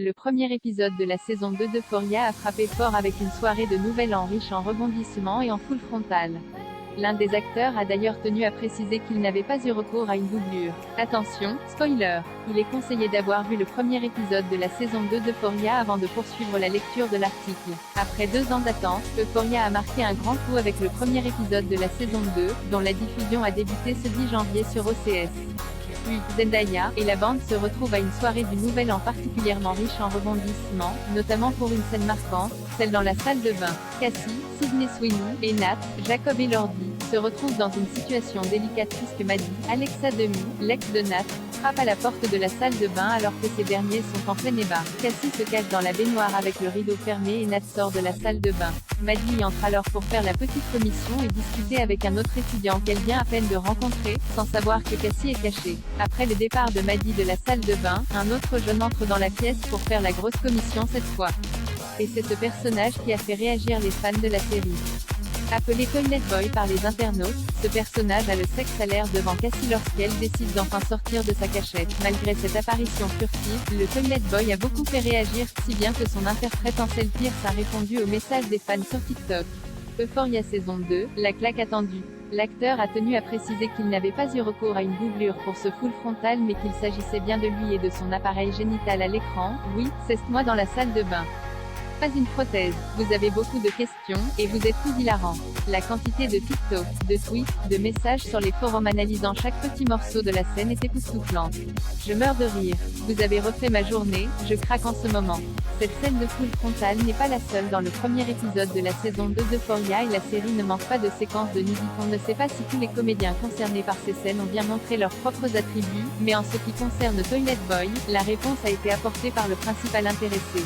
Le premier épisode de la saison 2 d'Euphoria a frappé fort avec une soirée de Nouvel An riche en rebondissements et en full frontal. L'un des acteurs a d'ailleurs tenu à préciser qu'il n'avait pas eu recours à une doublure. Attention, spoiler! Il est conseillé d'avoir vu le premier épisode de la saison 2 d'Euphoria avant de poursuivre la lecture de l'article. Après 2 ans d'attente, Euphoria a marqué un grand coup avec le premier épisode de la saison 2, dont la diffusion a débuté ce 10 janvier sur OCS. Puis, Zendaya et la bande se retrouvent à une soirée du Nouvel An particulièrement riche en rebondissements, notamment pour une scène marquante, celle dans la salle de bain. Cassie, Sydney Sweeney et Nat, Jacob Elordi, se retrouvent dans une situation délicate puisque Maddie, Alexa Demie, l'ex de Nat, frappe à la porte de la salle de bain alors que ces derniers sont en plein ébat. Cassie se cache dans la baignoire avec le rideau fermé et Nat sort de la salle de bain. Maddie entre alors pour faire la petite commission et discuter avec un autre étudiant qu'elle vient à peine de rencontrer, sans savoir que Cassie est cachée. Après le départ de Maddie de la salle de bain, un autre jeune entre dans la pièce pour faire la grosse commission cette fois. Et c'est ce personnage qui a fait réagir les fans de la série. Appelé Toilet Boy par les internautes, ce personnage a le sexe à l'air devant Cassie lorsqu'elle décide d'enfin sortir de sa cachette. Malgré cette apparition furtive, le Toilet Boy a beaucoup fait réagir, si bien que son interprète Ansel Pierce a répondu aux messages des fans sur TikTok. Euphoria saison 2, la claque attendue. L'acteur a tenu à préciser qu'il n'avait pas eu recours à une doublure pour ce full frontal mais qu'il s'agissait bien de lui et de son appareil génital à l'écran. Oui, c'est moi dans la salle de bain. Pas une prothèse. Vous avez beaucoup de questions, et vous êtes tous hilarants. La quantité de TikTok, de tweets, de messages sur les forums analysant chaque petit morceau de la scène est époustouflante. Je meurs de rire. Vous avez refait ma journée, je craque en ce moment. Cette scène de full frontal n'est pas la seule dans le premier épisode de la saison 2 d'Euphoria et la série ne manque pas de séquences de nudité. On ne sait pas si tous les comédiens concernés par ces scènes ont bien montré leurs propres attributs, mais en ce qui concerne Toilet Boy, la réponse a été apportée par le principal intéressé.